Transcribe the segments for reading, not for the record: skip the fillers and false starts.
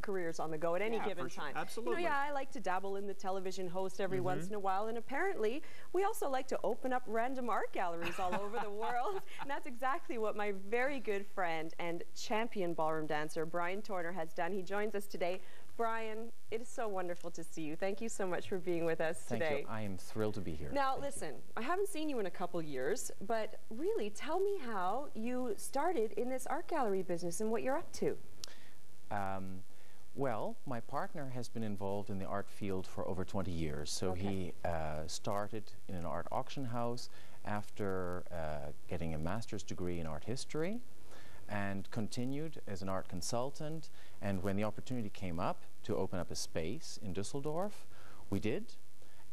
careers on the go at any given time. Absolutely. You know, yeah, I like to dabble in the television host every once in a while, and apparently we also like to open up random art galleries all over the world. And that's exactly what my very good friend and champion ballroom dancer, Brian Torner, has done. He joins us today. Brian, it is so wonderful to see you. Thank you so much for being with us today. Thank you. I am thrilled to be here. Now, listen, I haven't seen you in a couple years, but really, tell me how you started in this art gallery business and what you're up to. Well, my partner has been involved in the art field for over 20 years. So he started in an art auction house after getting a master's degree in art history, and continued as an art consultant. And when the opportunity came up to open up a space in Düsseldorf, we did.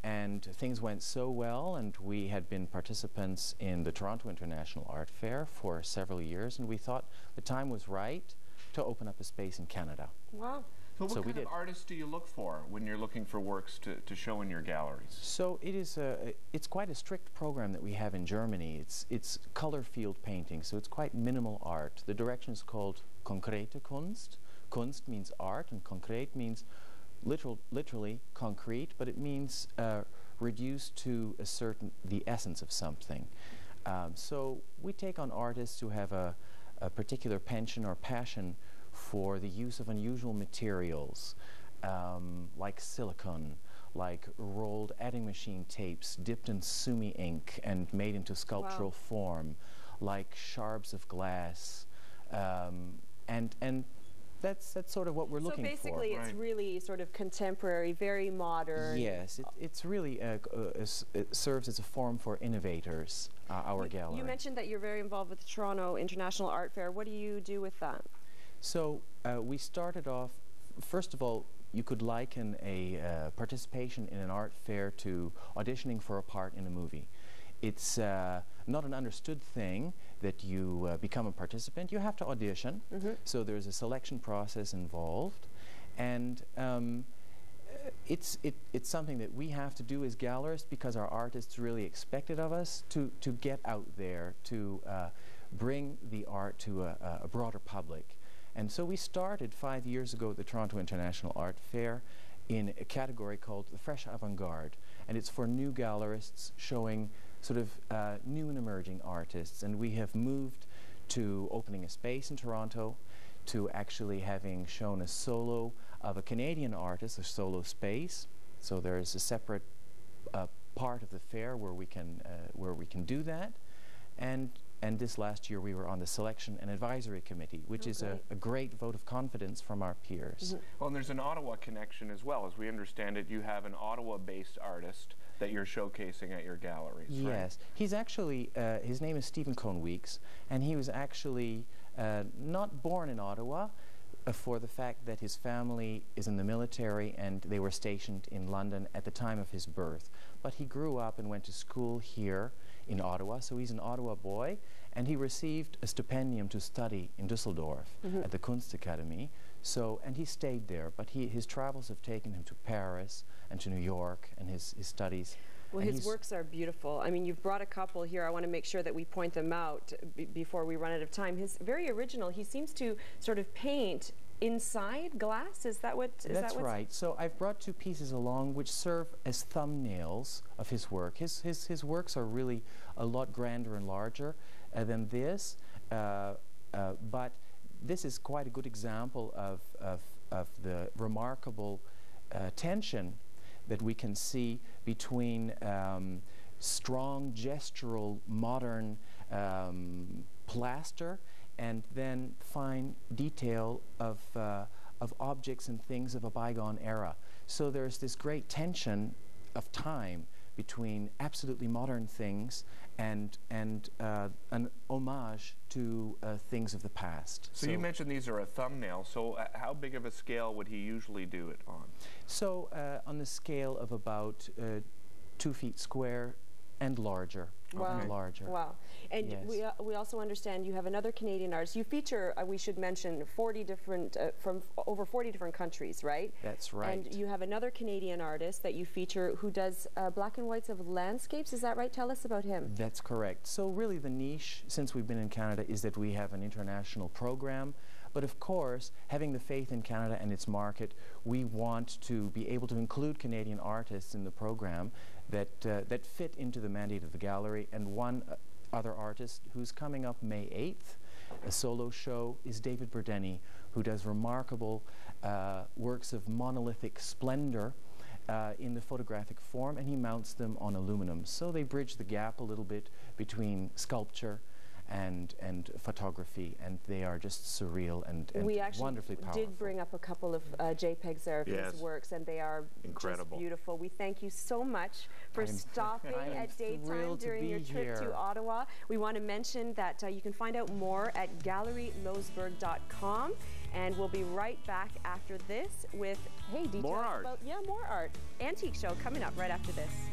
And things went so well, and we had been participants in the Toronto International Art Fair for several years, and we thought the time was right to open up a space in Canada. Wow. So what kind of artists do you look for when you're looking for works to show in your galleries? So it's quite a strict program that we have in Germany. It's color field painting, so it's quite minimal art. The direction is called konkrete Kunst. Kunst means art, and konkret means literally concrete, but it means reduced to the essence of something. So we take on artists who have a particular penchant or passion for the use of unusual materials, like silicone, like rolled adding machine tapes dipped in sumi ink and made into sculptural form, like shards of glass, and that's sort of what we're looking for. So basically it's really sort of contemporary, very modern. Yes, it's really, it serves as a forum for innovators, our gallery. You mentioned that you're very involved with the Toronto International Art Fair. What do you do with that? So we started off, first of all, you could liken a participation in an art fair to auditioning for a part in a movie. It's not an understood thing that you become a participant. You have to audition, so there's a selection process involved, and it's something that we have to do as gallerists because our artists really expect it of us to get out there, to bring the art to a broader public. And so we started 5 years ago at the Toronto International Art Fair in a category called the Fresh Avant-Garde, and it's for new gallerists showing sort of new and emerging artists. And we have moved to opening a space in Toronto, to actually having shown a solo of a Canadian artist, a solo space. So there is a separate part of the fair where we can do that. And this last year we were on the Selection and Advisory Committee, which is a great vote of confidence from our peers. Well, and there's an Ottawa connection as well. As we understand it, you have an Ottawa-based artist that you're showcasing at your galleries, yes. Right? He's actually, his name is Stephen Cohn-Weeks, and he was actually not born in Ottawa, for the fact that his family is in the military and they were stationed in London at the time of his birth. But he grew up and went to school here in Ottawa, so he's an Ottawa boy, and he received a stipendium to study in Düsseldorf at the Kunstakademie. So, and he stayed there, but his travels have taken him to Paris and to New York, and his studies. Well, his works are beautiful. I mean, you've brought a couple here. I want to make sure that we point them out before we run out of time. His very original, he seems to sort of paint inside glass. Is that what? That's right. So I've brought two pieces along which serve as thumbnails of his work. His works are really a lot grander and larger than this, but this is quite a good example of the remarkable tension that we can see between strong gestural modern plaster and then fine detail of objects and things of a bygone era. So there's this great tension of time between absolutely modern things and an homage to things of the past. So you mentioned these are a thumbnail, so how big of a scale would he usually do it on? So on the scale of about 2 feet square and larger. Wow. Larger. Wow. And yes. we also understand you have another Canadian artist. You feature, we should mention, 40 different, from over 40 different countries, right? That's right. And you have another Canadian artist that you feature who does black and whites of landscapes. Is that right? Tell us about him. That's correct. So really the niche, since we've been in Canada, is that we have an international program, But of course, having the faith in Canada and its market, we want to be able to include Canadian artists in the program that fit into the mandate of the gallery. And one other artist who's coming up May 8th, a solo show, is David Burdeni, who does remarkable works of monolithic splendor in the photographic form, and he mounts them on aluminum. So they bridge the gap a little bit between sculpture and photography, and they are just surreal and wonderfully powerful. We actually did bring up a couple of JPEGs there of his works, and they are incredible. Just beautiful. We thank you so much for stopping at Daytime during your trip to Ottawa. We want to mention that you can find out more at gallerylowsburg.com, and we'll be right back after this with, hey, details more art. More art. Antique show coming up right after this.